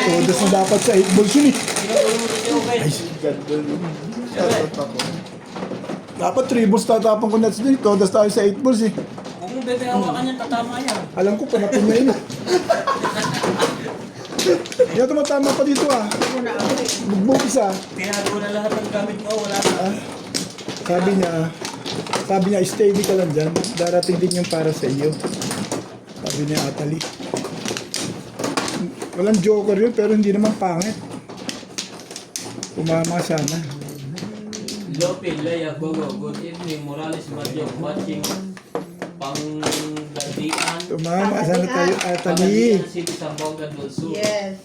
Todas na dapat sa 8 balls yun eh. Ay, Ganda nun. Shoutout ako. dapat 3 balls tatapang ko nuts din. Todas tayo sa 8 balls eh. Kung mo bebe hawakan yan, tatama yan. Alam ko, panapin na yun. Hindi na tumatama pa dito ah. Bugbog isa. Tinago na lahat ng gamit mo, wala na. Sabi niya, steady ka lang dyan. Darating din yung para sa iyo. Sabi niya, Atali. Walang joker yun, pero hindi naman pangit. Umama sana. Lope, Leia, Gogo, good evening, Morales, Madyo, watching Panggandian. Umama sana tayo, Atali. Panggandian City, Samboga, Dulsu. Yes.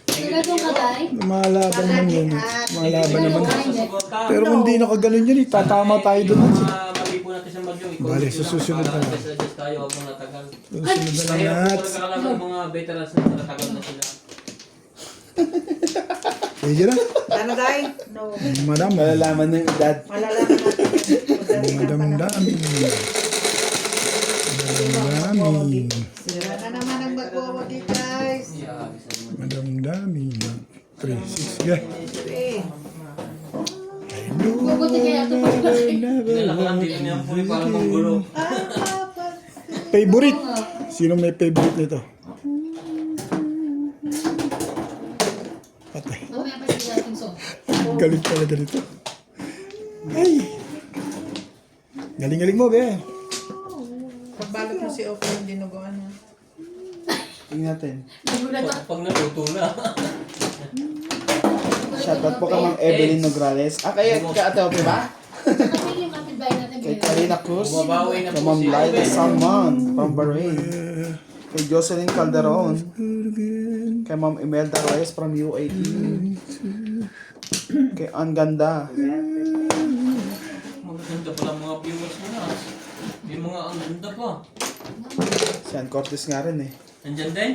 Sigadong ka tayo? Lumalaban naman yun. Lumalaban naman. Susuporta. Pero kung hindi nakaganon yun, tatama tayo doon. Mali po natin sa Madyo. Bale, sa susunod na lang. Adjust tayo, huwag mong natagal. Susunod na lang Kaya po nuts. talaga lang ang mga veterans na natagal na sila. Pwede na. Ano tayo? No. Madam. Malalaman ng edad. Malalaman natin. Madam dami. Madam dami. Sira na naman ang magwawagi, guys. Yeah, bisa naman. Madam dami. 3-6 guys. Eh. Mabuti kaya ito pag-laki. Nilakalan din niya po parang manggulo. Favorite? Sino may favorite nito? Patay. Mamaya pa siya ating song. Galing pala dito. Ay! Galing-galing mo, be. Pagbalot mo si Opo yung dinuguan ha. Tingnan natin. Nagulat ako. Pag naluto na. Shoutout po kay Ma'am Evelyn Nograles. Kaya ka Ate Ope ba? Kasi yung kapitbahay natin. Kay Karina Cruz. Bumabawi na Kay po Ma'am si Lyda Alvin. Salmon from Bahrain. Kay Jocelyn Calderon. Kay Ma'am Imelda Reyes from UAE. Kay Ann Ganda. Magaganda pala mga viewers mo na. Yung mga ang ganda pa. Si Ann Cortez nga rin eh. Nandyan din?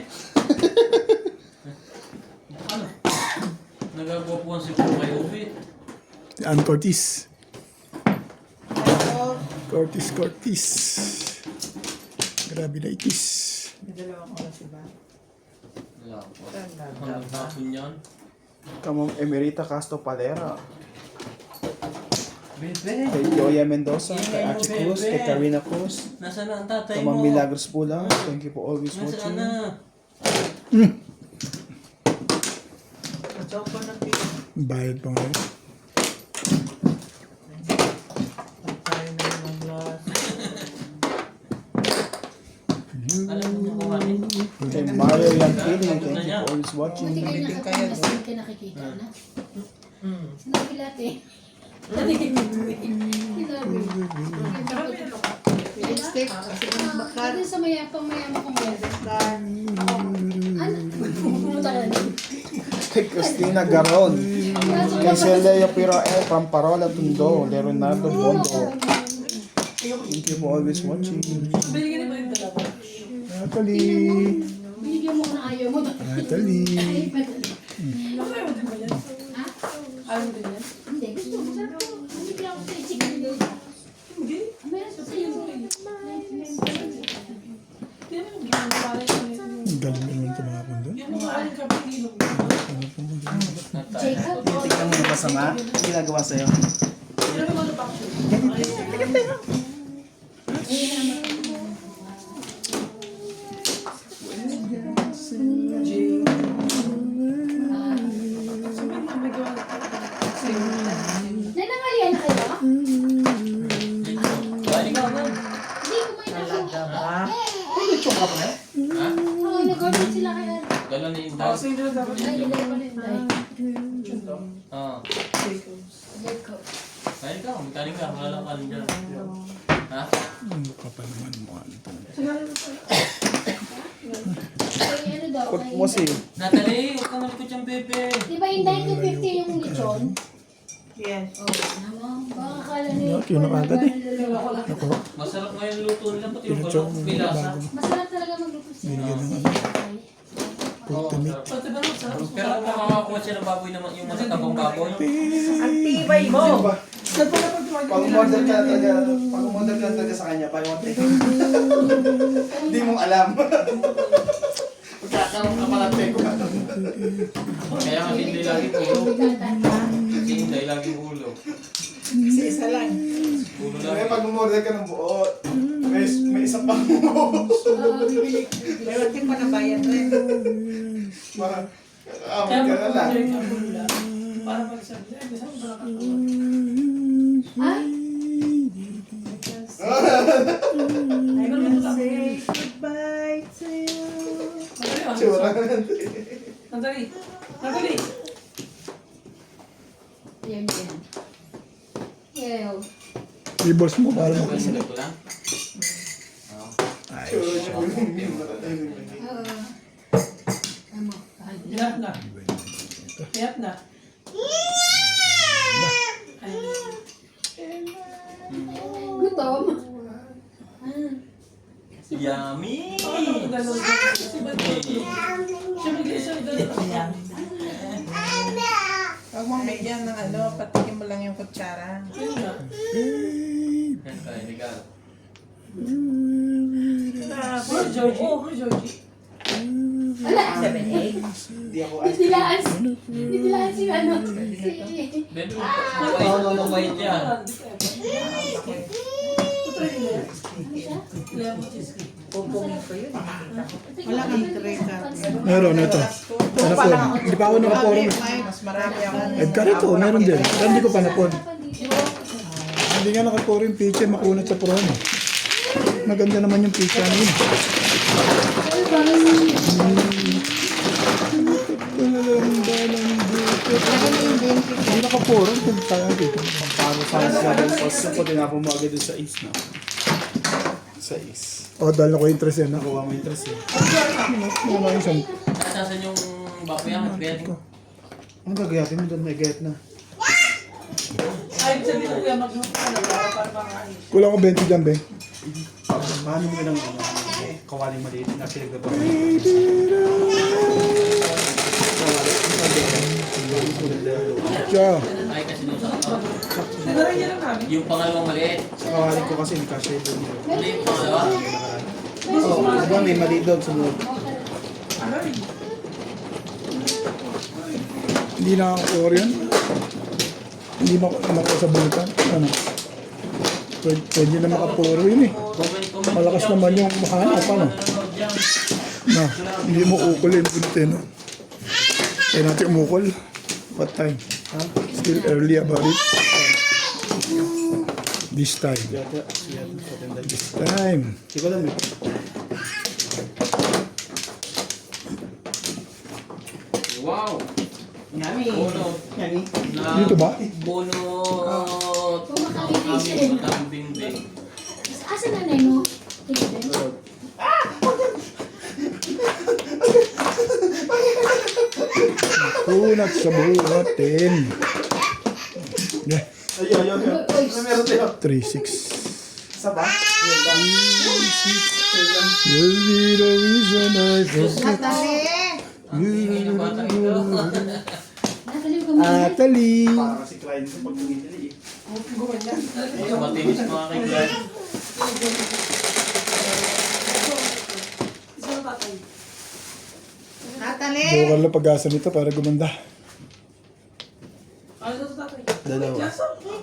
Ano? Nagagwapuan si Puro kay Obi. Si Ann Cortez. Pero, Cortez. Grabe na itis. may dalawang oras ba? Wala po. Tanda. Hanggang hapon yan. Kay Ma'am Emerita Castro Palera. Bebe! Kay Joya Mendoza. Kay Archie Cruz. Kay Karina Cruz. Nasaan na ang tatay Kay mo? Ma'am Milagros Pulang. Thank you for always Nasaan watching. na? Ito po ng pito. Bayad pa ngayon. Tayo na ng glass. Alam mo kung ano yun? Kay Mario Lantini. Thank you for always watching. Buti kayo nakakita. Mas hindi ka nakikita na. Sinabi lahat eh. Sinabi. Lipstick. Kasi yung bakal. Dito sa mayamang kong weather. Ano? Pumunta ka na. Kay Christina Garon. Kay Celia Piro from Parola Tundo. Leonardo Bondo. Thank you for always watching. Natalie. Binigyan mo ko na ayaw mo. Natalie. Ayaw mo din yan? Hindi. Gusto mo. Hindi ka ako sa isig. Hindi? Meron sa iyo. Galing naman tumapon doon. Jacob. Tingnan mo na masama. Ginagawa sa'yo. Nanangalian na kayo? Balik ka na. Hindi, kumain na ako. Ha? Oo, nag-order sila kaya. Gano'n na yung dad. Ay, hindi pa rin tayo. Oo. Jacob. Kain ka, magkaling ka. Wala lang kanin dyan. Ha? Ano ka pa naman mo? Ay, ano daw? Kurt mo si. Natalie, huwag kang malikot yung bebe. Di ba yung 9 to 50 yung lechon? Yes. Oo, naman. Baka akala niyo. Yun ang agad eh. Ako. Ako. Masarap nga yung luto nila, pati yung Pinatsaw balok, mo may lasa. bago. Masarap talaga magluto siya. Binigyan ng Oo, masarap. Pero kung makakakuha siya ng baboy naman, yung matatabang baboy, Ang tibay mo. Pag-model ka talaga, pag-model ka talaga sa kanya, pag-model. Hindi mo alam. Kaya nga hindi lagi ulo. Kasi hindi lagi ulo. Kasi isa lang. Ulo Kaya lang. pag umorder ka ng buo, may isa pang buo. Pero di pa nabayad rin. Para kakawin ka na lang. Ah? Say goodbye to you. Tsura. Yan, yan. Ew. I-balls mo para mo. Ito lang. Tama. Iyak na. Iyak na. Gutom. Yummy! Huwag mong bigyan ng ano, patikin mo lang yung kutsara. Yan tayo, legal. Wala. Hindi ako Nitilaan si ano. Bebe, mabait yan. Pupungin ko yun. Wala kang tray ka. Meron, ito. Panapon. Hindi pa ako nakaporong. Mas marami akong... Edgar ito, meron din. Pero hindi ko panapon. Hindi nga nakaporong yung pizza, makunat sa puron. Maganda naman yung pizza na yun. Hindi nakaporong kung saan dito. Paano sa post ko din ako magagad dun sa is na. Sa is. O, dahil ako interest yan. Nakuha mo interest eh. Ano yung isang... Nasaan yung bapo yan? Kaya Ang gagayatin mo doon, may gayat na. Ay, sabi ko kuya, magluto ka na para makain. Kulang ko 20 dyan, Ben. Paano mo lang ano, kawaling maliit na pinagdaba. Siya. ay kasi doon sa Sinara niya lang namin. yung pangalawang maliit. Sa kawaling ko kasi hindi kasya doon. Hindi yung pangalawa. Oo, diba may maliit doon sunod. Ay, Hindi nakakapor yan. Hindi makakapor sa bulitan. Ano? Pwede na makapuro yun eh. Comment. Malakas naman yung mahanap, ano? Na, hindi mo ukulin bulitin, no? Kaya natin umukol. What time? Still early about it. This time. Yata, patenda. This time. Hindi ko alam eh. Wow! Yummy! Bono. Yummy! Na Dito ba? Bono. Kumakain siya eh. Kami matang bing-bing. Asa nanay mo? Tingnan. Kunat sa buhatin. Yeah. Ay, ay, ay. Ano meron tayo? 3-6. Isa ba? Yun lang. You'll be the reason I forget. Ang ingay ng batang ito. Nataliw ka muna. Atali. Para kasi client ko pag tumitili eh. Matinis mga kaibigan. Natalie! Bukal na pag-asa nito para gumanda. ano ito tatay? Dalawa.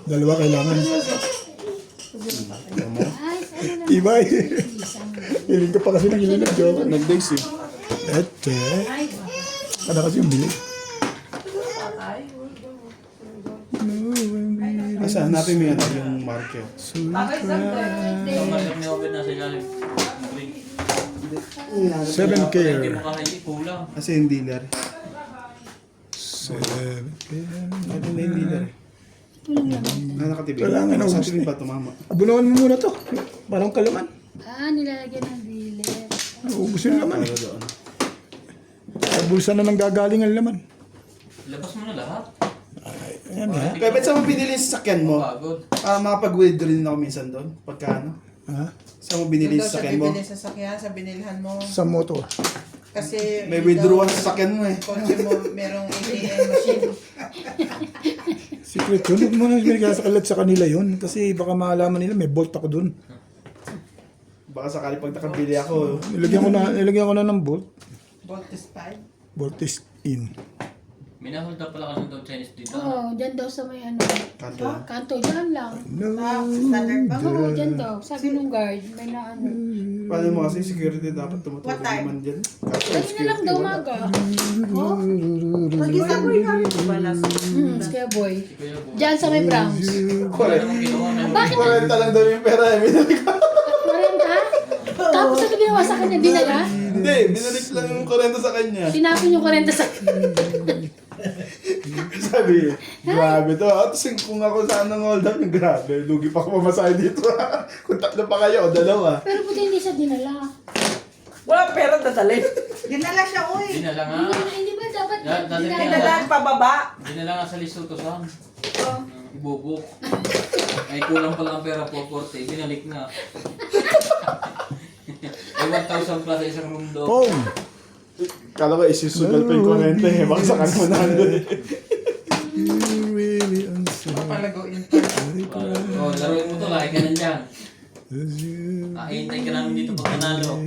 Dalawa kailangan. Ay, saan na? Ibay. Hiling ka pa kasi ng hiling ng joke. Nag-days eh. Ete. Kada kasi yung bili. Asa, hanapin mo yan yung marker. Tatay, saan tayo? Ang marker ni Oben nasa ilalim. Green. 7K. Hindi mo kahit kulang. Kasi yung dealer. 7K. Ano na yung dealer eh? Nakatibig. Kailangan na Sa ubus tibig na ba tumama? Abunawan mo muna to. Parang kalaman. Ah, nilalagyan ng dilit. Ubus yung laman. Para doon. Sa bulsa na nang gagaling ang laman. Labas mo na lahat. Ay, ayan ha. Kaya ba't saan mo binili yung sasakyan mo? Pagod. Makapag-withdraw din ako minsan doon. Pagka ano? Ha? Saan mo binili yung Doon siya sasakyan mo? bibili sa sakyan, sa binilhan mo. Sa motor. Kasi May withdrawal sa sasakyan mo eh. kotse mo merong ATM machine. Secret yun. Huwag mo na binigay sa kalat sa kanila yun. Kasi baka maalaman nila may bolt ako dun. Baka sakali pag nakabili ako. Nilagyan ko na ng bolt. Voltes 5. Voltes in. May naholda pala ka ng daw Chinese dito. Oo, dyan daw sa may ano. Kanto. Kanto, dyan lang. No. Standard ba? Oo, dyan daw. Sabi nung guard, may na ano. Paano mo kasi security dapat tumutulong What time? naman dyan? Kaso Lagi na lang daw maga. Mag-isa mo yung Kaya boy. Si Kuya Bo. Dyan sa may Browns. Wala namang kinuha ng Bakit? 40 lang daw yung pera eh. Binalik ko. 40? Tapos ano ginawa sa kanya? Dinala? Hindi, binalik lang yung 40 sa kanya. Tinapin yung 40 sa Sabi, grabe to. At kung ako saan nang hold up, yung grabe. Lugi pa ako mamasahe dito. Kung tatlo pa kayo o dalawa. Pero buti hindi siya dinala. Wala pera dadalhin. Dinala siya, uy. Dinala nga. Hindi ba dapat Dati dinala? Dinala pababa. Dinala nga sa Lesotho saan? Ibubok. Ay kulang pala ang pera 440. Binalik nga. Ay 1,000 plus sa isang room doon. Pong! Kala ko isisugal pa yung 40 eh. Baka sa kanila na eh. You really answer. Palago in. Oh, laruin mo to. Laki ka nandyan. Hintay ka namin dito pag nanalo.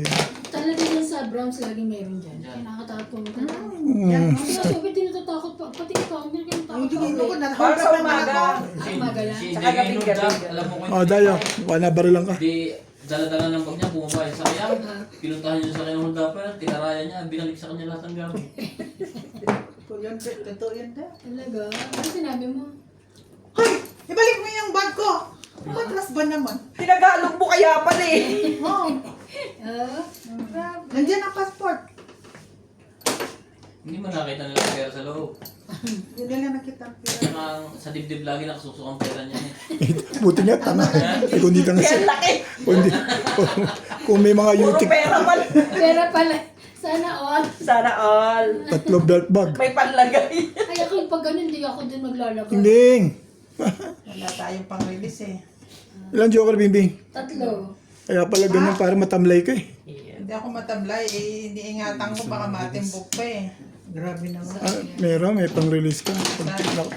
Talaga yan sa Browns lagi meron dyan. Kaya nakakatakot pumunta. Mm. Kasi sabi din natatakot pa. Pati ikaw, hindi ka Hindi ko natatakot. na Para sa umaga. Magala. Si Saka Inday gabi, Nurda, gabi. alam mo ko Oh, Dayo. Wala barilan ka. Di dala-dala ng bag niya, bumaba sa kanya. Pinuntahan niya sa kanya ng huldaper, tinarayan niya, binalik sa kanya lahat ng gamit. Totoo yun da. Talaga? Ano sinabi mo? Hoy! Ibalik mo yung bag ko! Matras ba naman? Tinagalog mo kaya pala eh. Oh, Ah? nandiyan ang passport. Hindi mo nakita nila ang pera sa loob. Hindi nila nakita ang pera. Saka sa dibdib lagi nakasusok ang pera niya eh. Buti nga, tanga. Eh, kung di ka nga Kaya laki. kung, di, kung may mga Puro YouTube, pera pala. Pera pala. Sana all. Sana all. 3 belt bag. May panlagay. Ay ako yung pag ganun, hindi ako din maglalagay. Bimbing! Wala tayong pang-release eh. Ilang joker, Bimbing? 3. Kaya pala ganun para matamlay ka eh. Hindi ako matablay eh. Iniingatan ko baka matimbok pa eh. Grabe naman. Ah, meron, may pang-release ka.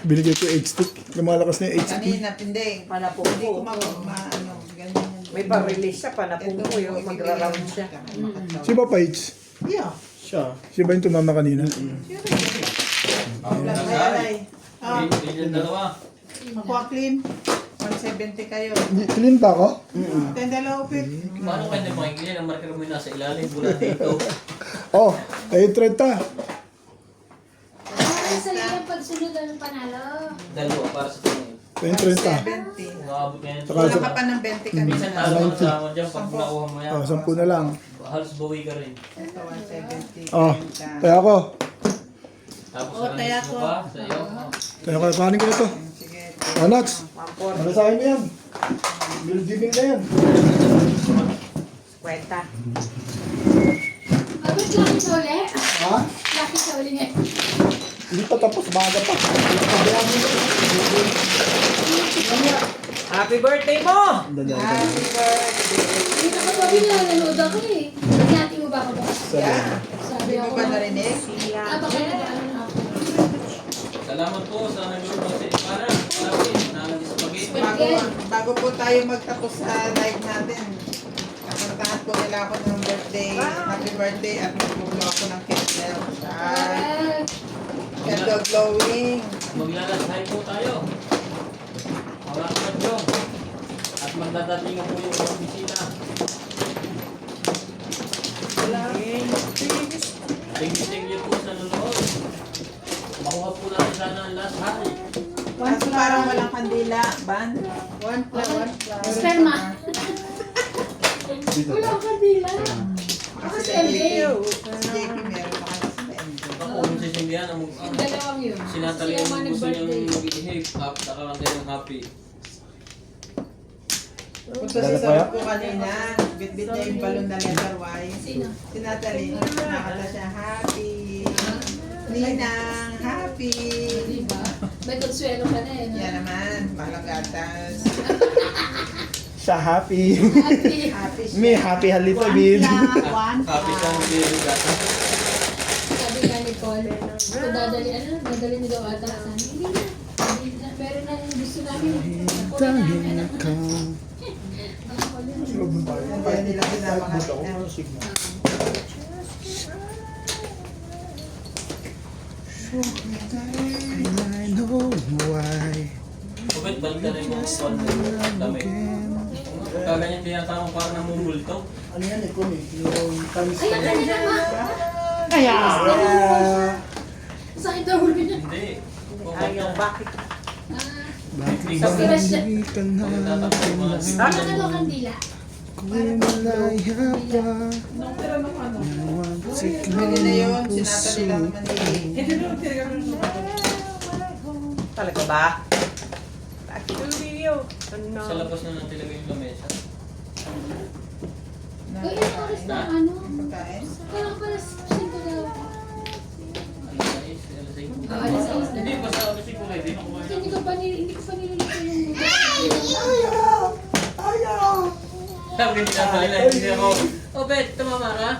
Binigay ko 8-stick. Lumalakas na yung 8-stick. Kanina, hindi. Panapo Hindi ko po. ano, ganyan yan. May pa-release siya, panapo po yung magra-round siya. Si ba, Paige? Yeah. Siya. Si ba yung tumama kanina? Ay. Ah, Hindi yung dalawa. makuha clean. 170 kayo. Clean ba ako? Tendalo, Pit. Paano kayo hindi makikita? Ang marker mo yung nasa ilalim, mula dito. Oh, ay 30. Ay, sa lilang pagsunod ng panalo. Dalawa para sa tingin. Ay 30. 70. Umaabot ngayon. Saka Wala sa- ka pa ng 20 kanina. Minsan talo ka kasama dyan pag nakuha mo yan. Oh, 10 na lang. Halos bawi ka rin. Ito, 170. Oh, kaya ako. Tapos Oh, kaya mo ako. pa sa iyo. Kaya ko, kanin ko na to. Sige. Oh, Nats. Ano sa akin mo yan? Building na yan. Kwenta. Abot laki sa uli. Ha? Laki sa uli nga. Hindi pa tapos, baga pa. Happy birthday mo! Happy birthday. Hindi na ka pabila, nanood ako eh. Natin mo ba ako ba? Yeah. Sabi Hindi mo ako. ba narinig? Baka nag-ano na ako. Salamat po sa nag-urban sa para. Sabi, spaghetti. Bago po tayo magtapos sa live natin, kakantahan po nila ako ng birthday, happy birthday, at magbubulo ako ng candle. Ah, Candle glowing. Maglalasay po tayo. Mga kadyo. At magdadating po yung mga bisita. Thank you po sa nanonood. Makuha po natin sana ang last hari. Kaso parang walang kandila, ban? One plus. Sperma. Wala ka dila. Kasi Kasi si hindi. JP meron pa kasi sa end. Ako, kung sisimbihan, ang Yung dalawang yun. sinatali Sila ang mga gusto niyang nag-birthday. mag-ihip. Nakakantay ng happy. Punta si Sarap ko kanina, bit-bit niya yung balon na letter Y. Sino? Si Natalie, nakakata siya, happy. Ninang, happy. Diba? May konsuelo ka na eh. no? Yan naman, balang gatas. Siya happy. Happy. Happy siya. Me happy halito, Bin. Happy sa mga gata. Sabi nga ni Paul, kung dadali niyo daw ata sa amin. Hindi na. Hindi na. Meron na yung gusto namin. Nakuha namin. Ka. Kaya nila sinama ka. I know why. Bakit balik ka rin mo ang dami? Kaganyan tinatawag parang namumulto. Ano yan eh, kung yung tamis Ay, ang kanya naman. Kaya! Sakit daw ulo niya. Hindi. Ayaw, bakit? Bakit Sa piras siya. hindi ka natin Ano ano kandila? Kung malaya pa Nung tira nung ano? Nawang Pwede sikmang na yun, puso sinatali lang naman eh. Hindi nung tira nung talaga ba? Studio. Sa labas na natin ilagay yung lamesa. Uy, ilang oras na ano? Pagkain? Parang pala 5 daw. Alas 6. Hindi, basta alas 5 na. Hindi na kumain. Kasi hindi ko pa niluluto yung buto. Sabi hindi na pala na. Hindi ako. Oh, Bet, tumama ka?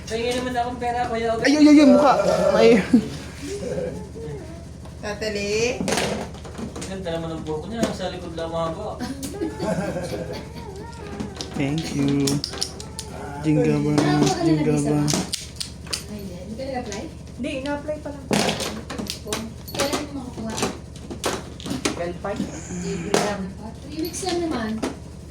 Tingin naman akong pera ko. Ay, ay, ay, mukha! Ay! Tatali? Ganda naman ang buhok niya. Sa likod lang mga ba. Thank you. Jingaba, jingaba. Ay, hindi ka nag-apply? Hindi, ina-apply pa lang. Kailan mo makukuha? 3 weeks lang naman.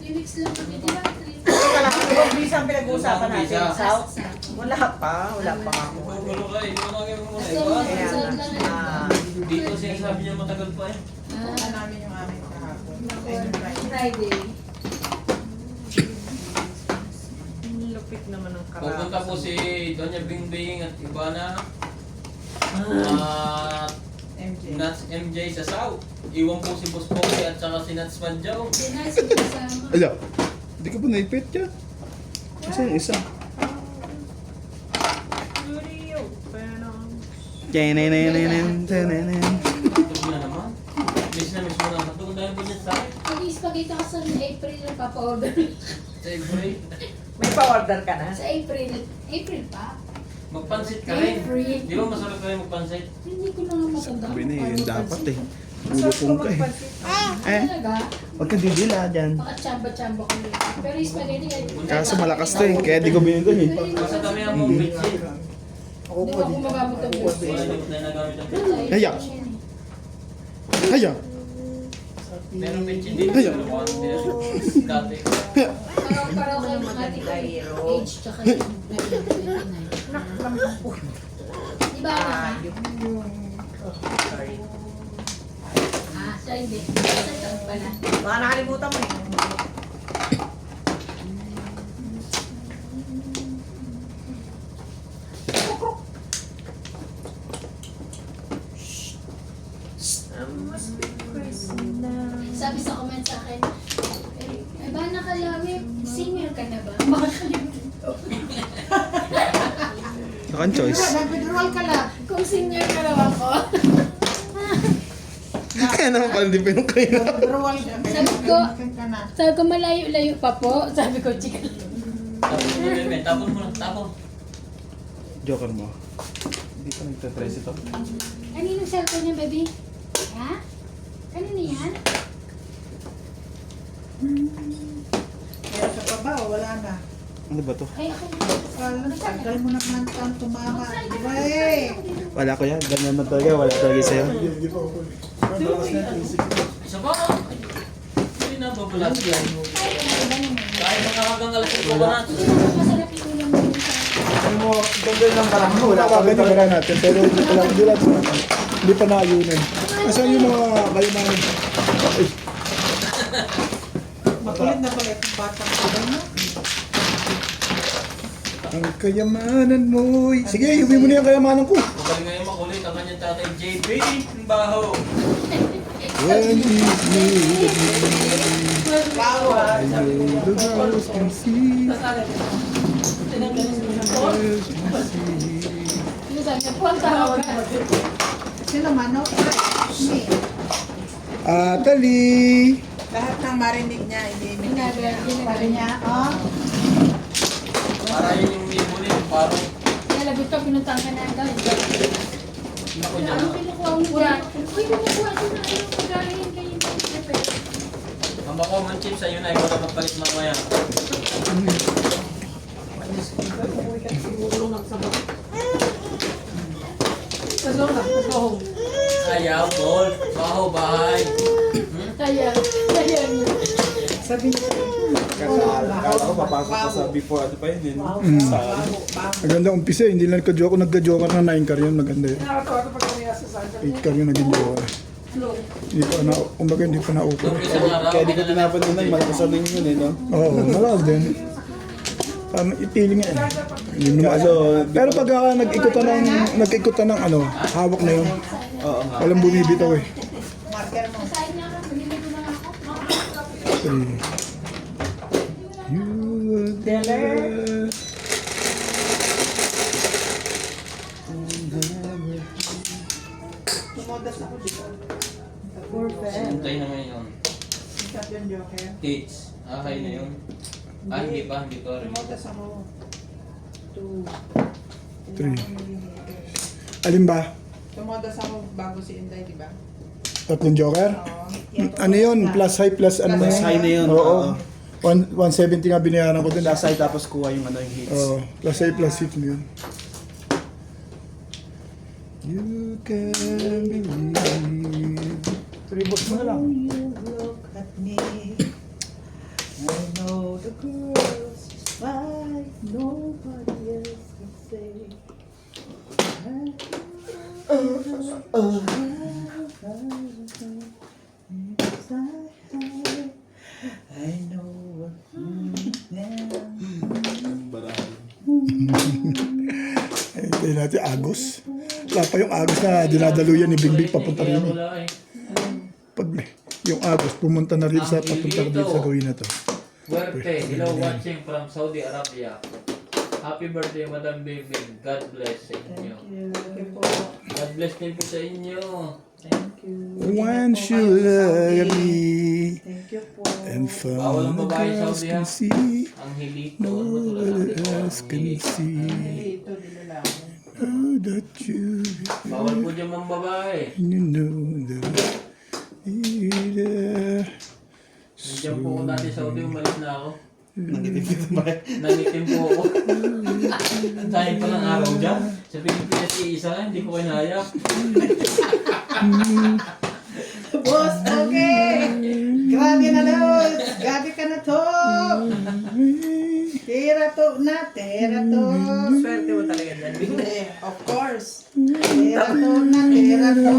3 weeks lang kami, di ba? 3 weeks. Teka lang, ano bang visa ang pinag-uusapan natin? Visa. South? Wala pa nga ako. Gulo ka eh. Hindi ko magiging muna Kasi iba. Kaya mag-result lang nga. naman. Dito sinasabi niya matagal pa eh. Ano namin yung amin kahapon. Ay, yung Friday. Friday. Lupit naman ng karap. Pupunta po si Doña Bingbing at Ivana at MJ. Nats MJ sa South. Iwan po si Boss Pogi at saka si Nats Manjaw. Hindi na sinasama. Ala, hindi ka pa naipit yan. Kasi yung isa. Studio. Tenen. Tulog na naman. Miss na naman. Tulog na yung bunyat sa akin. Mag-ispagita ka sa April na papa-order. Sa April. May pa-order ka na? Sa April. April pa? Magpansit ka rin. April. Di ba masarap kayo magpansit? Hindi ko na nga matandaan. Sabi na kung yun paano dapat pansin. eh. Ulupong ka eh. Eh, Talaga? huwag ka didila dyan. Baka tsamba-tsamba ko rin. Pero yung spaghetti Kaso malakas to eh, kaya di ko binili eh. Basta kami ang mong bitchin. Hindi ko gumagamit ng Wala bitchin. na na nagamit ang bitchin. Haya. Haya. Meron bitchin dito. Ayaw. Pero mukhang hindi na. Dati. Parang kayo ng ating age tsaka yung 29. Di ba anak ka? Ah, siya hindi. Sa taon pala. Baka nakalimutan mo eh. Sabi sa comment sa akin, eh ba nakalawi, senior ka na ba? Makakalimutan ko. Second choice. Nag-withdrawal ka lang. Kung senior ka na ako. Kaya naman pala di pinong kayo. Nag-withdrawal ka. Sabi ko, Ka na. sabi ko malayo-layo pa po. Sabi ko, chika. Tapon mo na yun. Tapon mo na. Tapon. Joker mo. Hindi pa nagtatrace ito. Kaninong cellphone niya, baby? Ha? Kanino yan? Meron ka pa ba o wala na? Ano ba to? Ay, ako. Tagal mo na kantang tumama. Di ba eh? Wala ko yan. Ganyan na talaga. Wala talaga sa'yo. Isa ba? Hindi na babalat yan. Kahit mga hanggang alas 5 ba natin. Masarap yung ulam mo sa... Ano mo, ganda ng parang mo. Wala pa Ganyan wala natin, pero hindi pa lang, hindi pa naayunan. Nasaan yung mga kayamanan? Makulit na pala itong batang ko na. Ang kayamanan mo. Sige, iuwi mo na yung kayamanan ko. Magaling ngayon makulit ang kanyang tatay JB. Ang baho. When is me, Bawal. the girls can see. Ano sabi niya? Puwang tawag ka. Sino manok? Me. Atali. Lahat ng marinig niya, hindi Ginagawa niya. Oh. Para yun yung ibulin. Parang Kaya lagot ka, pinuntahan ka na agad. ako dyan. Ano kinukuha mo dyan? Uy, kinukuha ko na yung pagkain kayo. Ang bako man chips ayun ay wala magpalit mamaya. Siguro lang sa go na. Let's go home. Ayaw, Paul. Baho, bahay. Kaya niya. Sabi niya, Kala ko papasok ko sa before, ano pa yun din. Sa Maganda umpisa, hindi lang nagka-joker. Nagka-joker na 9 car yun, maganda yun. Nakakatawa ito pag nangyayasa sa akin. 8 car yun naging joker. Hindi pa na, kumbaga hindi pa na-open. Isang araw. kaya di ko tinapan yun ay malakas rin yun eh, no? Oo, malakas din. Parang ipili nga eh. Hindi naman Kaso, Pero pag nag-ikutan ng ano, hawak na yun. oo nga. Walang bumibitaw eh. marker mo. Saan niya ka? Nililigo na ako. Three. You were there. Tumodas ako dito. Sintay naman yun. Sikat yung joker. Teach. Akay na yun. Ah, hindi pa rin. Tumodas ako. 3. Alin ba? Tumodas ako bago si Inday, di ba? Tatlong joker? Ano yun? Plus high plus ano na Plus yun? high na yun, Oo. oo. 170 nga binayaran ko dun. Last side tapos kuha yung ano yung hits. Oo. Plus high plus hit mo yun. You can believe. 3 bucks mo na lang. You look at me. I know the girls just like nobody else can say. I know what Ay, tayo natin Agos. Wala pa yung Agos na dinadaluyan ni Bingbing papunta rin. Kaya wala eh. Pag yung Agos pumunta na rin sa papunta rin sa gawin na to. Fuerte. Hello, watching from Saudi Arabia. Happy birthday, Madam Bibing. God bless sa inyo. Thank you po. God bless din po sa inyo. Thank you. Once you look at me Thank you po. and Bawal ang from the babae sa girls Saudi, can ha? see, Ang hilito. no Ano ba tulad one natin? else can see. Ito, dinalaman. Oh, that you Bawal po dyan mga babae. you know that either. Nandiyan po ako dati sa Saudi, umalis na ako. Nagitipid ba? Nangitim po ako. Ang dahil pa ng araw dyan. Sa Pilipinas, iisa lang, hindi ko kinaya. Boss, okay! Grabe na, Lods! Grabe ka na to! Tira to na, tira to! Swerte mo talaga dyan. Hindi, of course! Tira to na, tira to!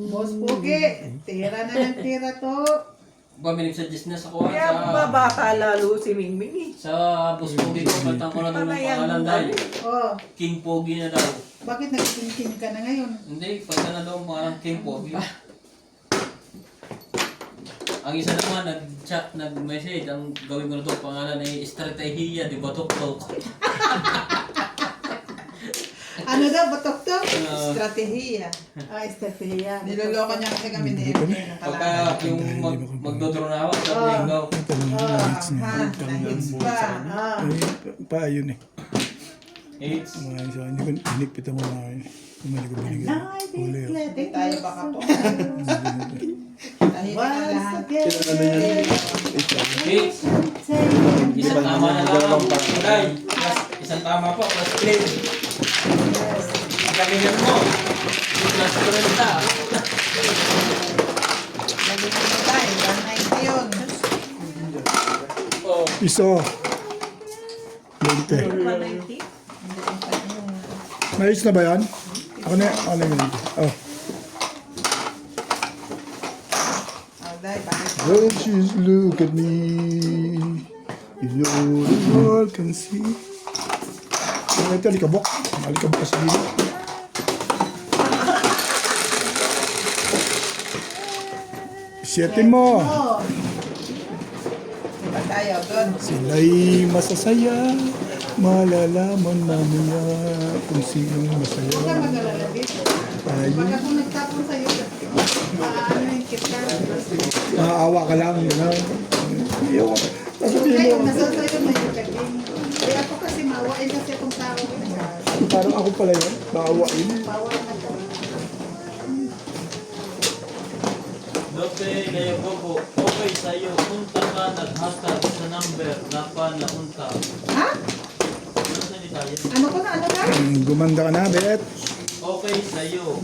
Boss Pugi, tira na ng tira to! Buminig-suggest na sa kuha Kaya babata lalo si Mingming eh. sa Boss Pogi ko, bantang ko na daw ng pangalan dahil Oh, King Pogi na daw. bakit nagsikin ka na ngayon? Hindi, pagka na daw ang pangalan King Pogi. Ang isa naman, nag-chat, nag-message, ang gawin ko na daw pangalan ay Estratehiya, di ba, Tok-Tok? Ano daw, batok-tok? Ah. Estratehiya. Estrategia. Niloloko niya kasi kami ni Emily. Pagka yung magdodoro na ako, sabi ko, Nahits pa. Pa yun eh. it's Kumain sa kanya. Hinigpitan mo na kayo. Kumali ko binigyan. Uli ako. Hindi tayo baka po. Tahimik ang lahat. it's isang tama na lang. Ay, isang tama po, plus clean. Galingan mo. Plus 30. Nagiging na tayo. 190 yun. Oh. Piso. 20. 190. Naayos na ba yan? Ako na yun. Oh. Dahil bakit? Don't you look at me. You know the world can see. Ito, alikabok. Alikabok kasi dito. Siyatin mo. Oh. Diba tayo doon? Sila'y masasaya. Malalaman mamaya kung sinong Huwag ka masaya. mag-alala dito. Tayo. Pag ako nagtapon sa'yo, ano yung kita? Maawa ka lang. Ayaw. Sasabihin Kayo, mo. nasasayo na yung kaging. Kaya ako kasi mawain kasi itong tao. Parang ako pala yun. Maawain. Mawain na to. Dope, kayo bobo. Okay sa'yo. Unta ka naghatag sa number na pa na unta. Ha? Ano sa Hindi tayo. Ano ko na, ano na? Gumanda ka na, Bet. Okay sa'yo.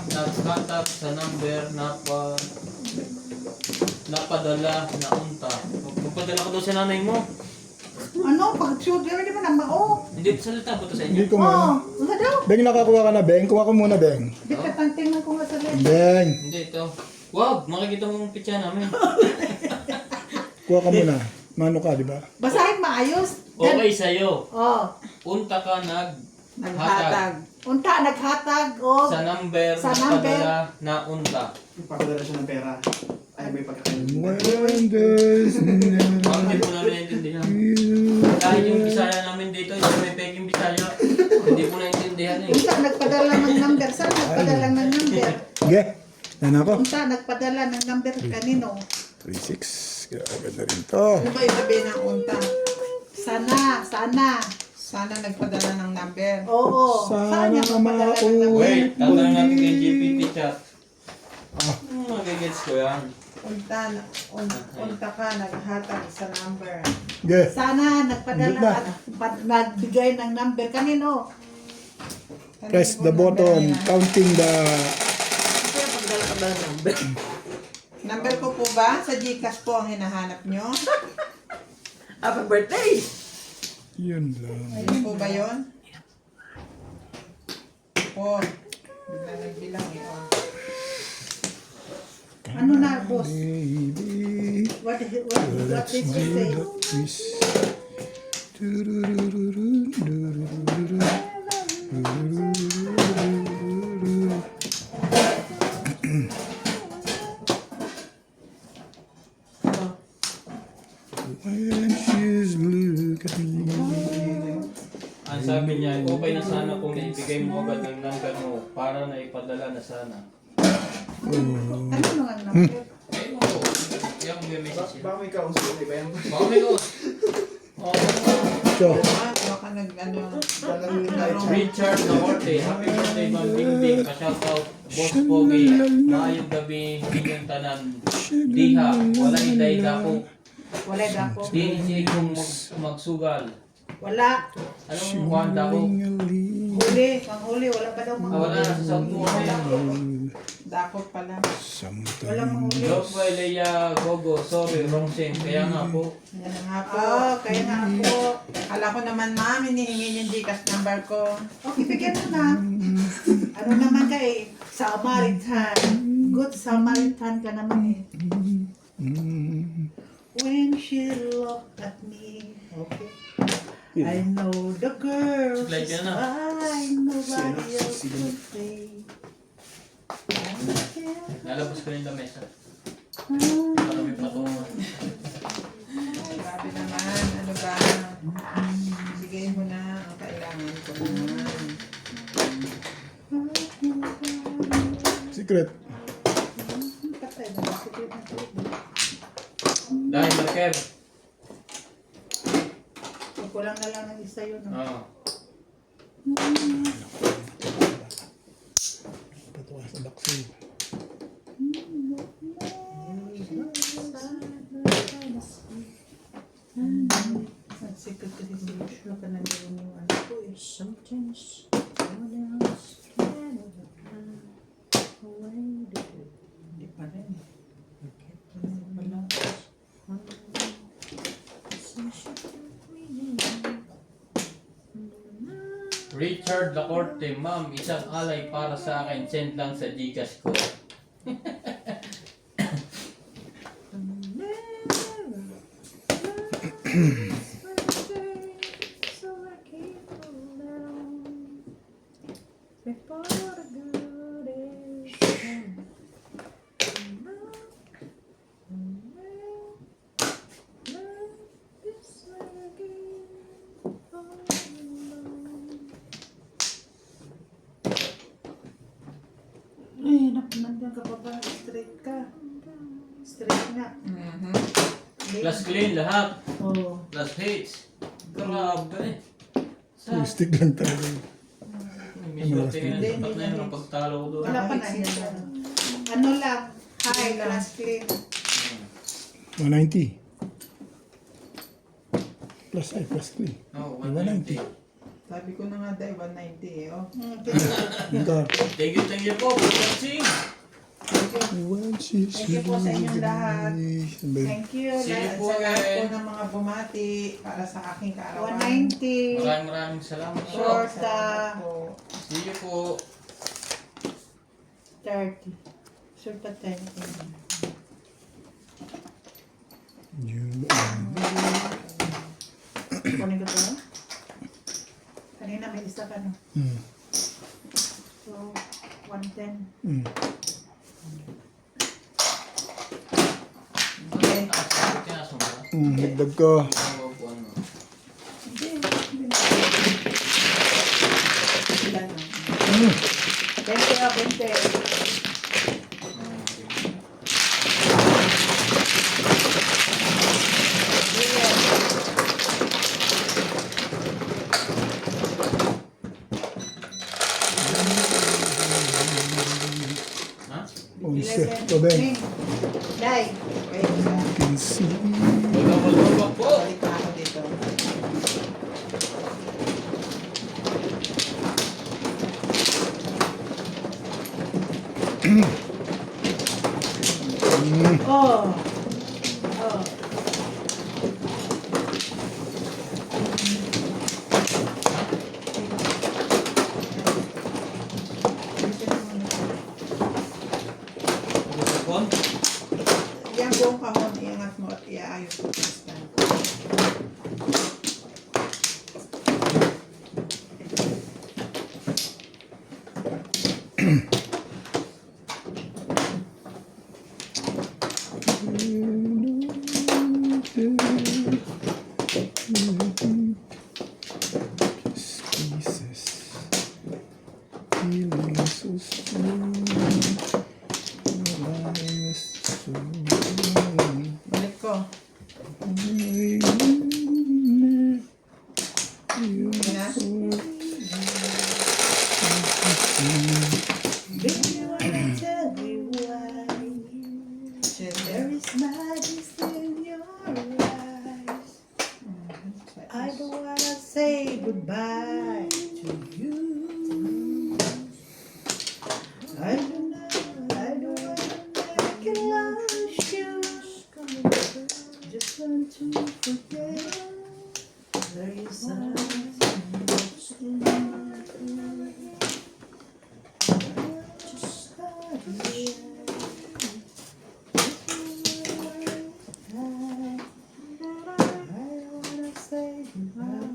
Naghatak sa number napadala na unta. Magpadala ko daw sa nanay mo. Ano? Pag-shoot, di ba naman? Oh! Hindi salita ba ito sa inyo? Hindi ko Oh! muna. Ano daw? Beng, nakakuha ka na, Beng. Kuha ko muna, Beng. Di ka tantingnan ko nga sa lens. Beng, Hindi ito. Wow, makikita mo yung picture namin. kuha ka muna. Mano ka, di ba? Basahin maayos. Okay sa'yo. Oh. Unta ka Naghatag. Unta, naghatag. Oh. sa number Sa number. napadala na unta. Pagdala siya ng pera. Ay, may pagkakain. When there's Bakit hindi po namin naintindihan? Kahit yung bisaya namin dito, yung may peking bisaya, hindi po naintindihan eh. Unta, nagpadala ng number. Saan nagpadala ng number? Sige, yan ako. Unta, nagpadala ng number kanino? 3-6. Grabe na rin to. Ano ba yung sabi ng unta? Sana nagpadala ng number. Oo. Sana niya magpadala ng number? Wait, tatanong natin kay GPT chat. Magigets ko yan. Unta ka, naghatag sa number. Sige. Sana nagpadala Good na. at nagbigay ng number kanino? Press the button. Counting the... Kaya pagdala ka ba ng number? Number ko po ba? Sa Gcash po ang hinahanap nyo? Happy birthday! Yun lang. Ayun po ba yun? Po. Bigla nagbilang eh. Oh. Ano na, boss? Baby, What did let's you make say? the twist. Du-du-du-du-du-du-du-du-du. When she's look at me. Ang sabi niya, okay na sana kung naibigay mo agad ng number mo para na ipadala na sana. Ano nga number? Eh, mo. Yung may message yun. Baka may kausap, di ba yan? Baka may ko. Oh, So, Baka nag-ano. Richard Nakorte, happy birthday Ma'am Bingbing, pa-shoutout, Boss Pogi, maayong gabi, inyong tanan, diha, walay day dako, Wala dako. di siya kung magsugal. Wala. Anong kuhan dako? Huli. Manghuli. Wala pa daw Wala manghuli. na sa South mo Dako pala. Wala sometimes manghuli. Joke by Leia Gogo, sorry, wrong same, kaya nga po. Yan na nga po. Kaya nga po. Kala ko naman, ma'am, hinihingi yung Gcash number ko. Okay, bigyan mo na. Ano naman ka eh? Samaritan. Good Samaritan ka naman eh. When she looked at me. Okay. I know the girl Like is yan na. fine. Nobody else could say. Nalabas ko na yung lamesa. Para may patungan. Grabe naman. Ano ba? Bigay mo na ang kailangan ko naman. secret. Patay na ba? Secret na to. Dahil Marker. Kulang na lang ng isa yun. No? Oo. Patuwa sa baksi. Ang secret kasi si Joshua ka na gawin yung ano ko eh. Sometimes someone else can overcome the way they do. Hindi pa rin. Richard Lacorte, ma'am, isang alay para sa akin, send lang sa Gcash ko. Ay, nandiyan ka pa ba? Straight ka. Straight nga. Plus clean lahat. Oo. Plus hits. Grabe eh. Sa Stick lang talaga. may swerte ka na sapat na yun ang pagtalo ko doon. Wala pa na. Ano lang. High class clean. 190. Plus 5 plus 3. Oh, 190. 190. Sabi ko na nga dahil 190 eh. Oh. Thank you po for watching. Thank you po sa inyong lahat. Thank Thank you See you sa po lahat po eh. ng mga bumati para sa aking kaarawan. 190. Maraming salamat po. Shorta. See you po. 30. Shorta 10. Kunin ko to. Kanina may isa ka no. So, 110. Okay. Dagdag ko. Ilan no? 20 o 20. Ha? 11. Tobeng. Dai. Wait. Kinsi. Wala po. Balik na ako dito. Oh. Oh. Yan buong kahon, iangat mo at iaayos mo. Pieces. Feeling so strong. Balik ko. Yan. Baby, wanna tell you why? There is madness in your eyes. I don't wanna say goodbye to you. I don't wanna make you lose you. Just want to forget. There is something that's in my just got you. I wanna say goodbye.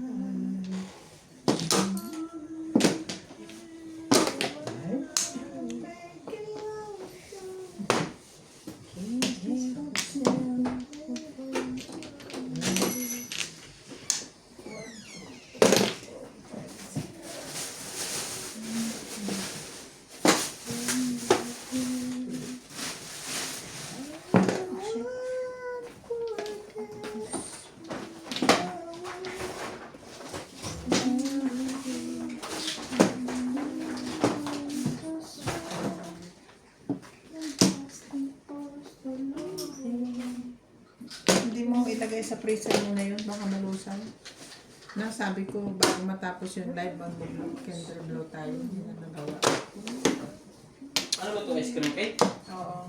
Hindi mo ilagay sa freezer mo na yun, baka malusan. Sabi ko, bago matapos yung live, mag-candle blow tayo. Hindi na nagawa. Ano ba ito? Ice cream cake? Oo.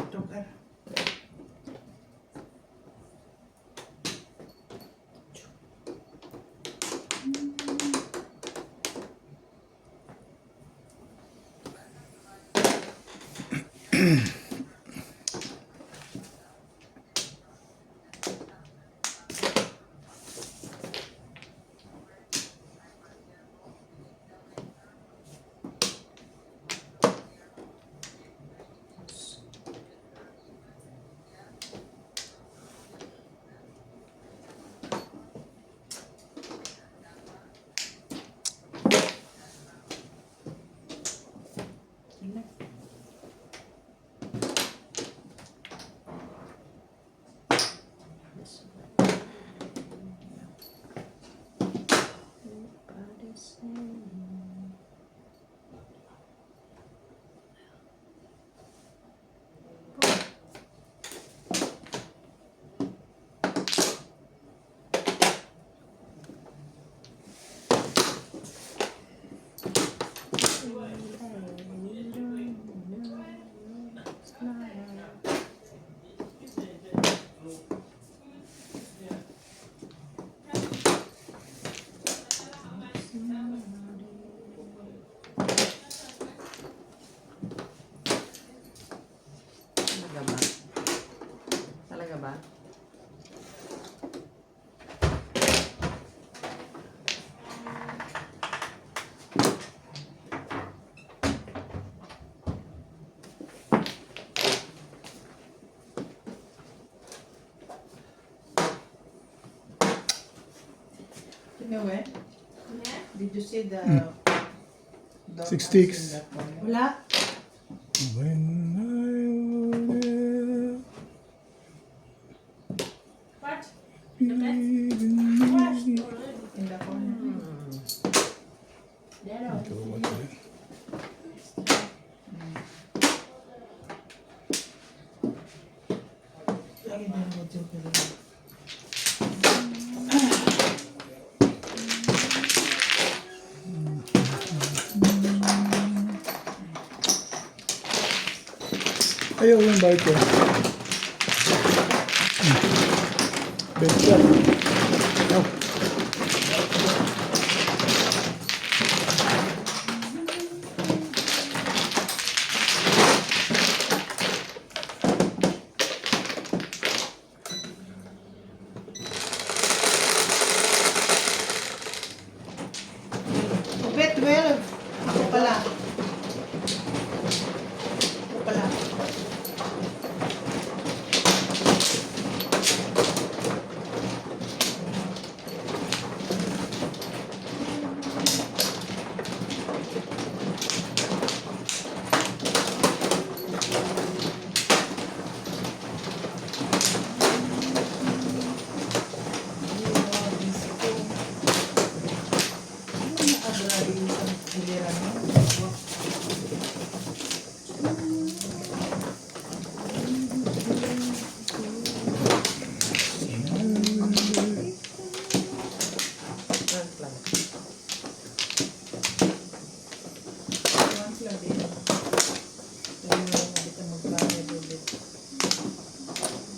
Sugar. Anyway, did you see the... dog 6 sticks. in that one? Wala. When Part? I In the corner. Lagi na yung video ko rin. Ayaw yung bike ko. Bench yan. Ayaw. Bet 12. Ako pala. Ako pala.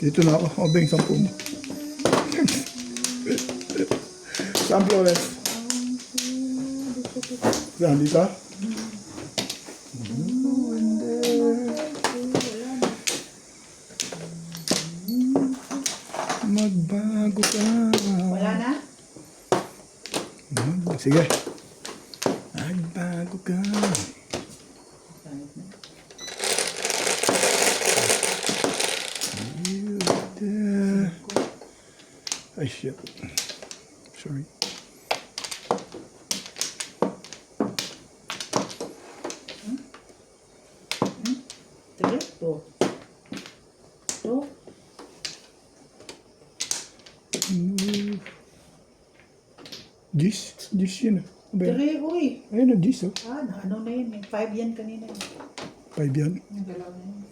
Dito na ako. O, Beng, 10 mo. Saan Flores? Saan dito? Magbago ka. Wala na? Sige. Magbago ka. Ay, shit. Sorry. Sige, to. To. Gis? Gis yun ah. Ano ba yan? Sige, uy. Ayun na, gis oh. Ah, ano na yun? 5 yan kanina. 5 yan. Yung galaw na yun.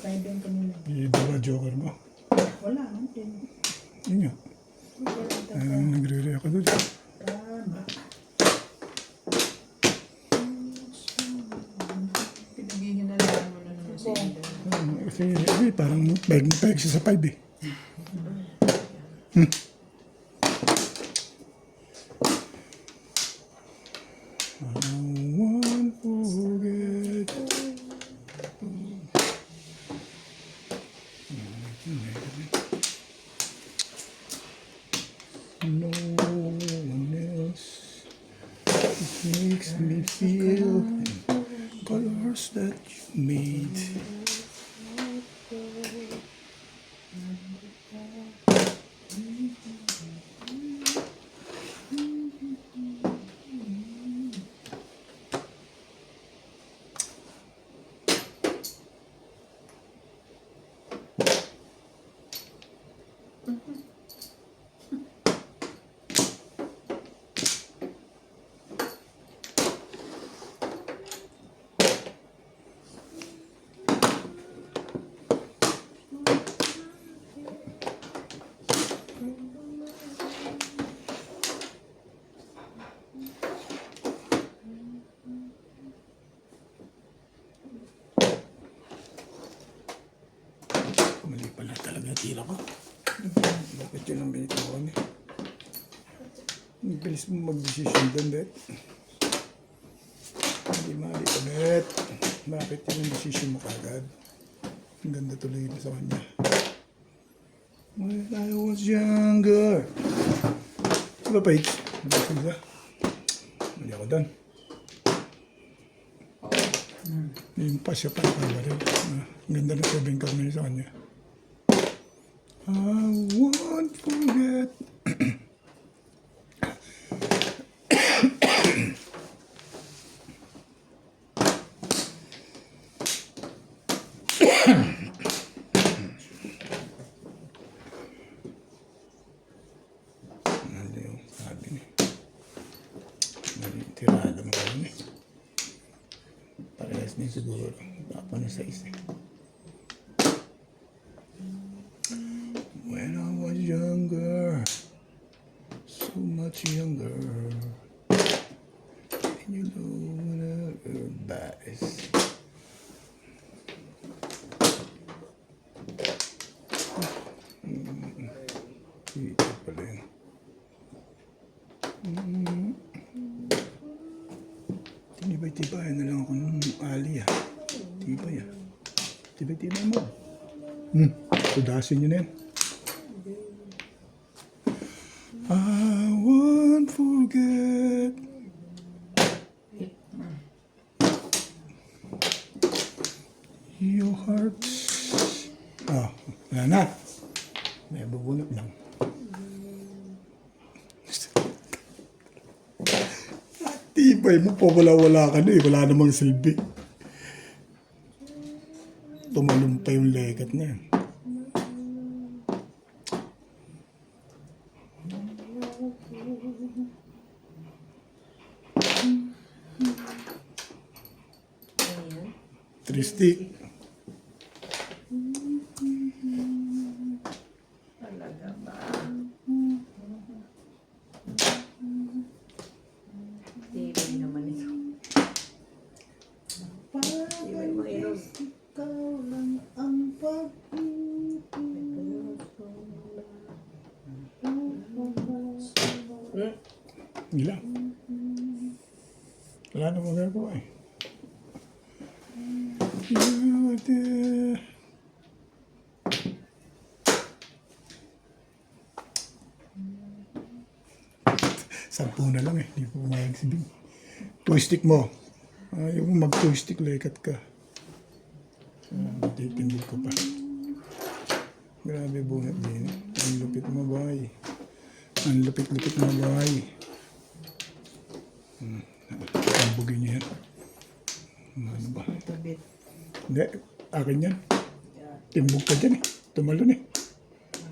5 yan kanina. Iba ba joker mo? Wala, no? Yun nga. Nagre-react ka doon. Tama. Pinaghihinalaan mo na naman si Ida. Kasi parang peg siya sa 5 eh. I won't forget. No one else makes me feel colors that you made. Mali pala talaga tira ko. Bakit yun ang binitawan eh? Ang bilis mo mag-decision doon, Bet. Hindi mali ka, Bet. Bakit yun ang decision mo kagad? Ang ganda tuloy na sa kanya. When I was younger. Diba, Paige? Diba? Mali ako doon. Yung pa siya pa rin. Ang ganda ng 7 card na yun sa kanya. I won't forget. na yun siguro. Papa na 6 eh. When I was younger, so much younger, and you know the best. Ito pala yun. Tinibay-tibayan na lang ako ng ali ah. Tibay ah. Tibay-tibay mo. Sudasin nyo na yan. I won't forget. Your heart. Wala na. May bubunot lang. Tibay mo po, wala ka na eh. Wala namang silbi. Tumalong pa yung legat na yan. Three stick. Talaga ba? Tibay naman ito. Tibay mo ito. Ikaw lang ang Gila. Wala na magagawa eh. Sampu na lang eh. Hindi ko pumayag si Bing. Two-stick mo. Ayaw mo mag-two-stick, lekat ka. Titindil ko pa. Grabe bunot din. Ang lupit mo, boy. Ang lupit-lupit mo, boy. Tambugin niya yan. Ano ba? Tabit. Hindi, akin yan. Timbog ka dyan eh. Tumalon eh.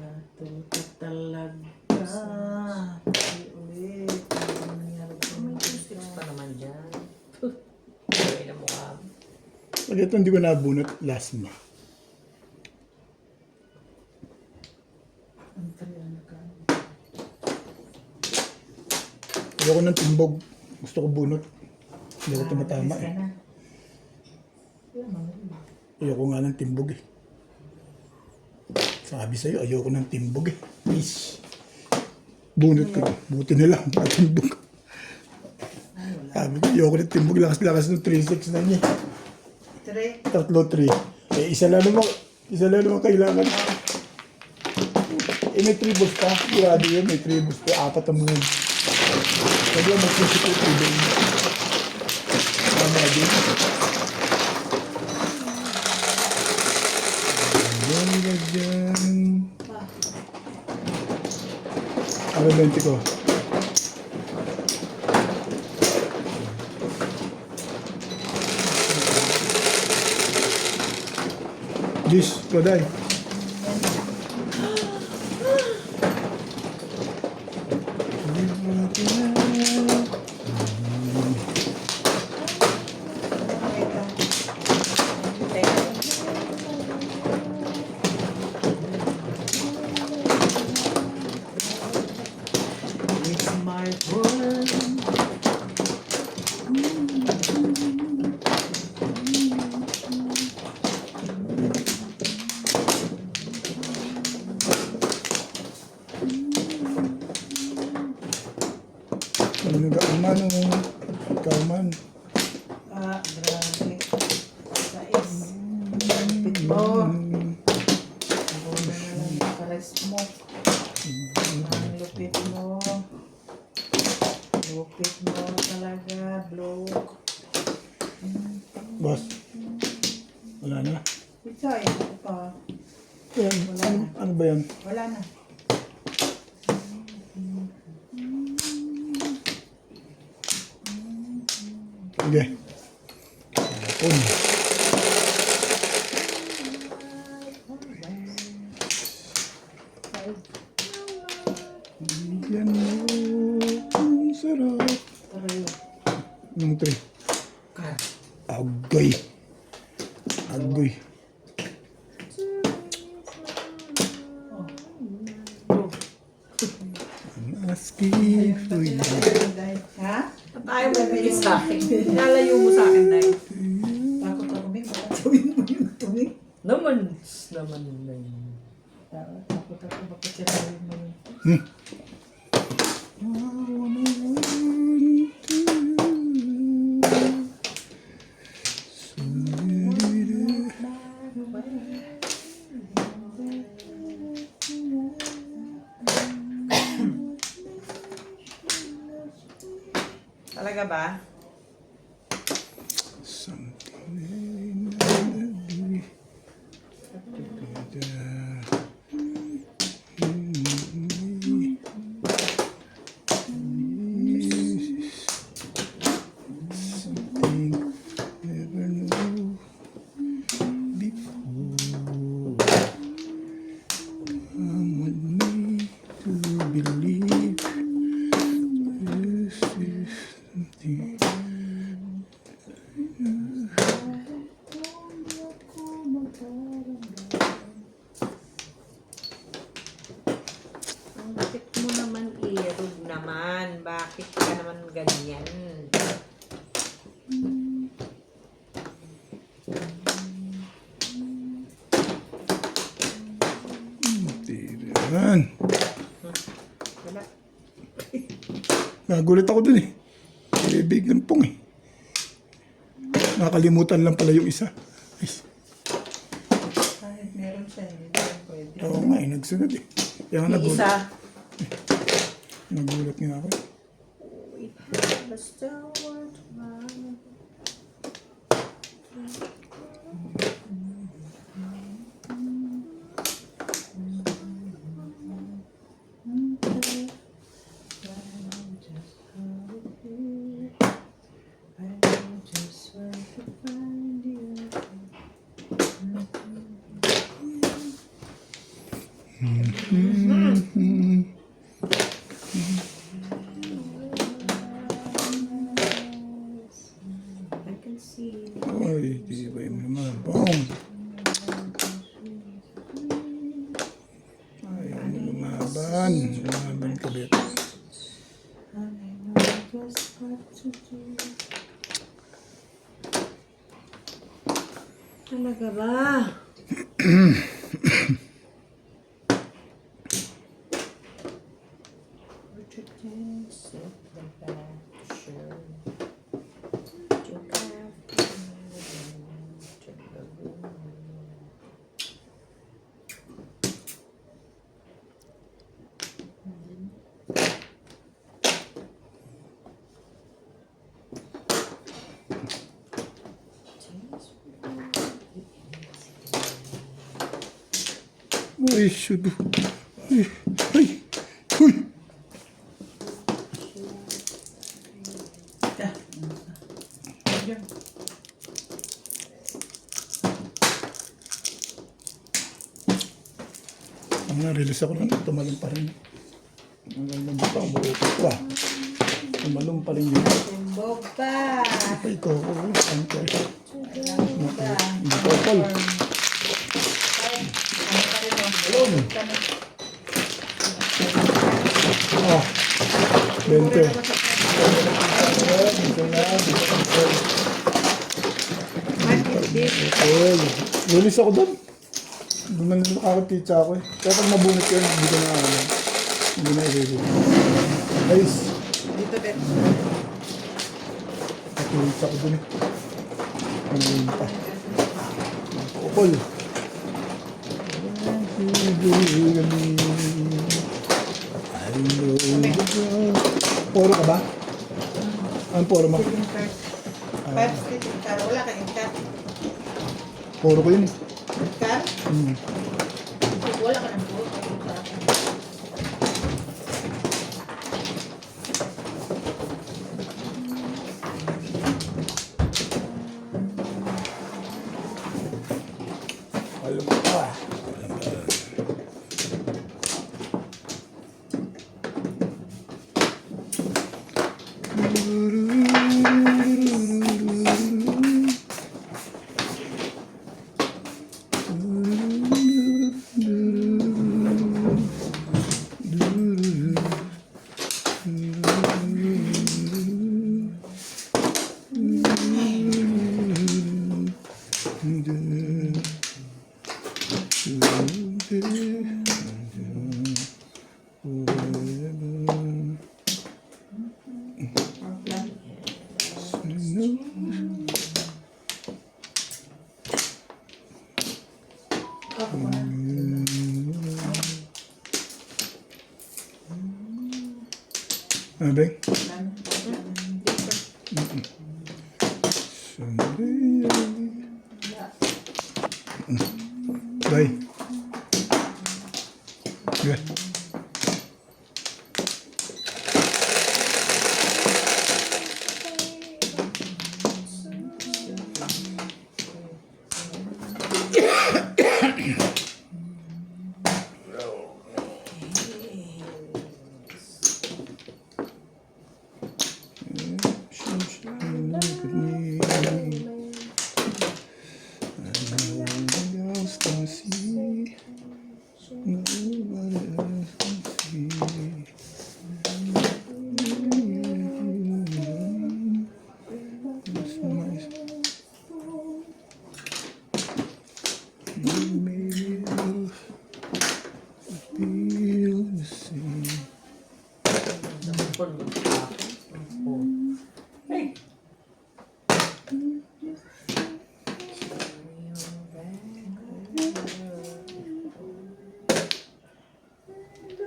Natuto talaga. Ay, ulit. Ano nangyari ko? May two-sticks pa naman dyan. Tibay na mukha. Pag ito hindi ko nabunot, last mo. Ayoko ng timbog. Gusto ko bunot. Hindi ko tumatama eh. Ayoko nga ng timbog eh. Sabi sa'yo, ayoko ng timbog eh. Please. Bunot ko. Buti na lang. Timbog. Sabi ko, ayoko ng timbog. Lakas-lakas ng 3-6 na niya. 3. Tatlo, 3. Eh, isa lang naman kailangan. Eh, may 3 balls pa. Grabe yun, may 3 balls pa. 4 ang move. Sabi lang, mag-sisip ko 3 balls. Tama din. Ganda dyan. Ano 20 ko? This, Koday. It's my world. Ano nga man, ikaw man. Grabe. 6. Pit mo. Ako na lang nakares mo. Ang lupit mo. Lupit mo talaga, bloke. Boss. Wala na. Pizza, ito pa. Yan, ano ba yan? Wala na. Sige. Hapon. Bigyan mo ang sarap. Aray. Ng 3. Kar. Agay. Agoy. I'm asking for you. Ha? At ayaw mo bigay sa akin. Nalayo mo sa akin, Day. Takot ako, Bing. Baka tawin mo yung tungi. Naman, Day. Takot ako, baka tawin mo yung Talaga ba? Something never knew before. Come with me to believe this is something. Ang bakit mo naman irog naman? Bakit ka naman ganyan? Yan. Wala. Nagulat ako dun eh. Bibig ng pong eh. Nakalimutan lang pala yung isa. Ay, kahit meron siya, hindi naman pwede. oo nga eh, nagsunod eh. Kaya nga Yung nagulat. isa. Nagulat nga ako. Basta what man. I can see. Ay, di ba yung naman. Bong! Ayaw mo lumaban. Lumaban ka, bet. Talaga ba? Ay, sudo. Ay, ay, uy. Ang na-release ako lang, tumalong pa rin. Ang ganda mo pa, buo pa. Tumalong pa rin yun. Tumbog pa! Ay, ito ako. Ang kaya. Hindi ko pal. Ah, 20. Dito na, dito na. Okay. Lulis ako doon. Doon na nakakapitsa ako eh. Kaya pag nabunot yun, hindi ko na alam. Hindi na i-review. Ayos. Dito, Bet. Nakapitsa ako doon eh. Ang pa. Kupol. Poro ka ba? Ang poro mo? Five stick car. Wala ka yung car. Poro ko yun eh. Car? Hmm. Wala ka ng puro. Alam mo pa. Ano ba? Bye. Good.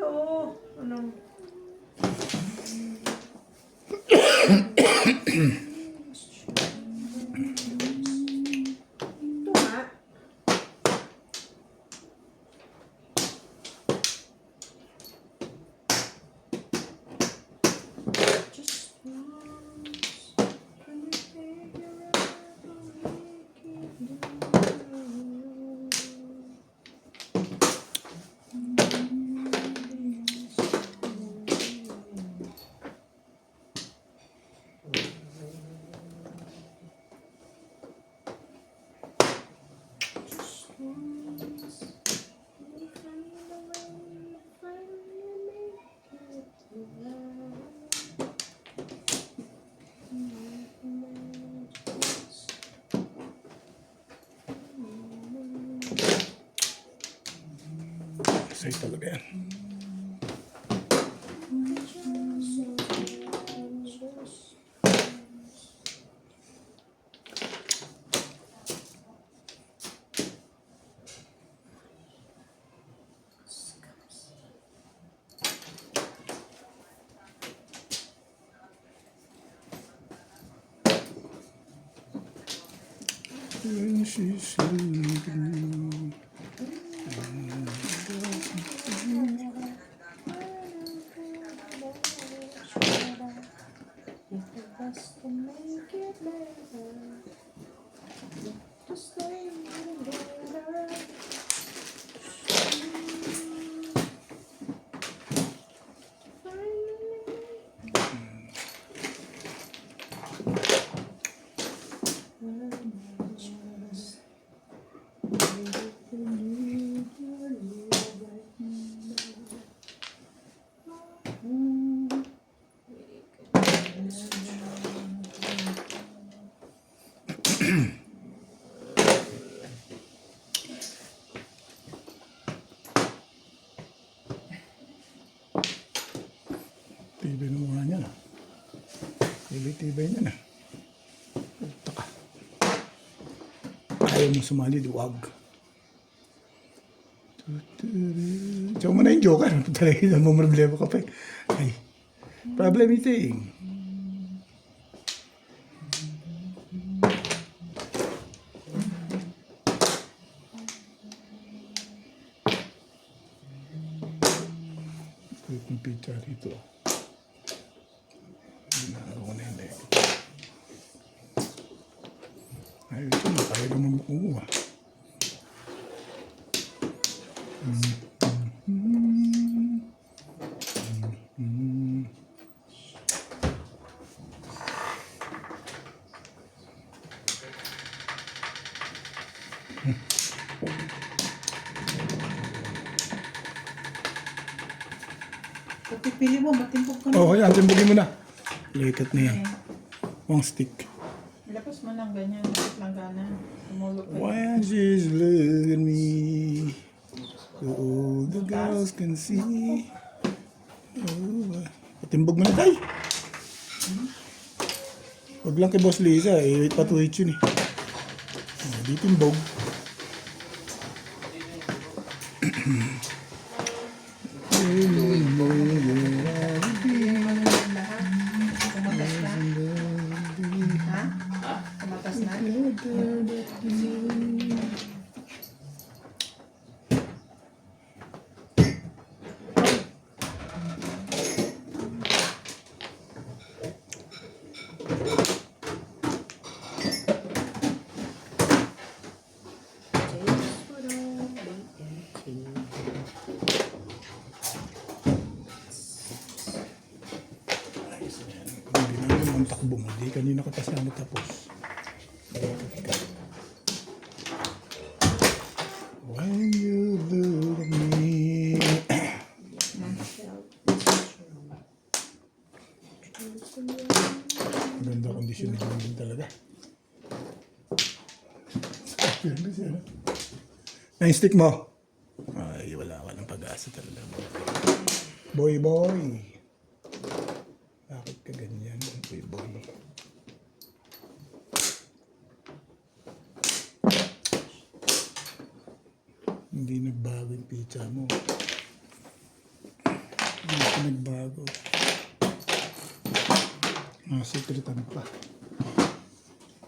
Oo, ano? Ito nga. Just once, can you figure out what we keep doing? Sa'yo talaga yan. When she's sleeping. Tibay ng mukha niya na. Tibay niya na. Puta ka. Ayaw mo sumali, duwag. Diyan mo na yung joker. Talaga mo problema ka pa eh. Ay, problem ito eh. Yung pizza rito. Ginagawa ko na hindi. Ay, ito na. Kaya naman kumuha. Pati Pili mo, matimpok ka na. Oh, yan. Timbugin mo na. Likat na yan. One stick. Ilapos mo lang ganyan. Bakit lang gana? Tumulog ka. When she's look at me, so all the girls can see. Oh, patimbog mo na tayo. Huwag lang kay Boss Lisa, eh. Wait pa to hit yun eh. Oh, di timbog. Tumatas na. Ha? Tumatas na? Hindi namin ang takbo mo. Di kanina ka pa sana tapos. When you look at me. Ganda kondisyon ng din talaga. Na-stick mo. Ay, wala ka ng pag-asa talaga. Boy. Bakit ka ganyan, boy? Hindi nagbago yung pizza mo. Hindi ka nagbago. Secretan pa.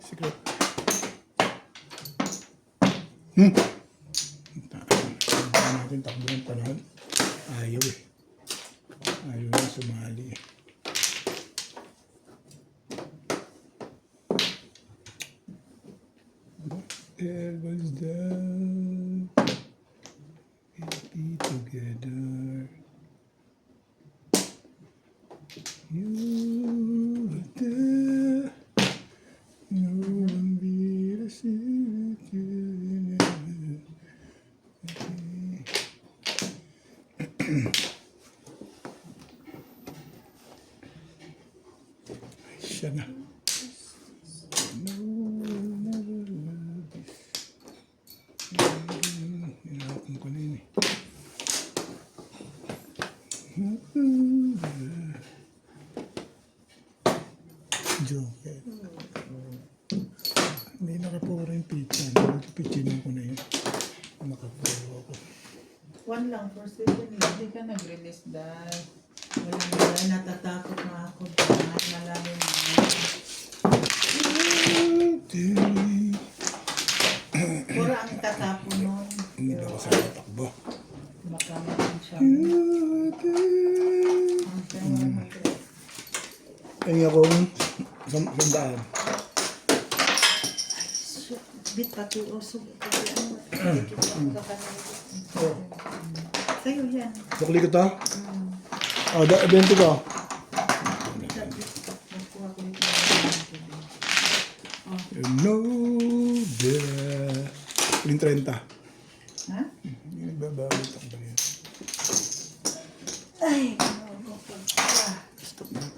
Secret. Natin takbo ng panahon. Ayaw eh. Ayaw na sumali eh. There was the be together. You were there. No one be the same. Siya na. No, never love this. Hinahapon ko na yun eh. Joker. Hindi nakapuro yung pizza. Nagpipitsinin ko na yun. Nakapuro ako. One lang for safety. Hindi ka nag-release dahil walang dahil natatakot na ako. Malalim na. Pura ang tatapon nun. Hindi na ako sa takbo. Makamatin siya. Ay akong sandaan. Bit pati usog. Sa'yo yan. Sukli ko to? Oh, 20 ko. Magkuha ko nito. No, there. Huling 30. Ha? Hindi nagbabawit ang baliyan. Ay, Stop na.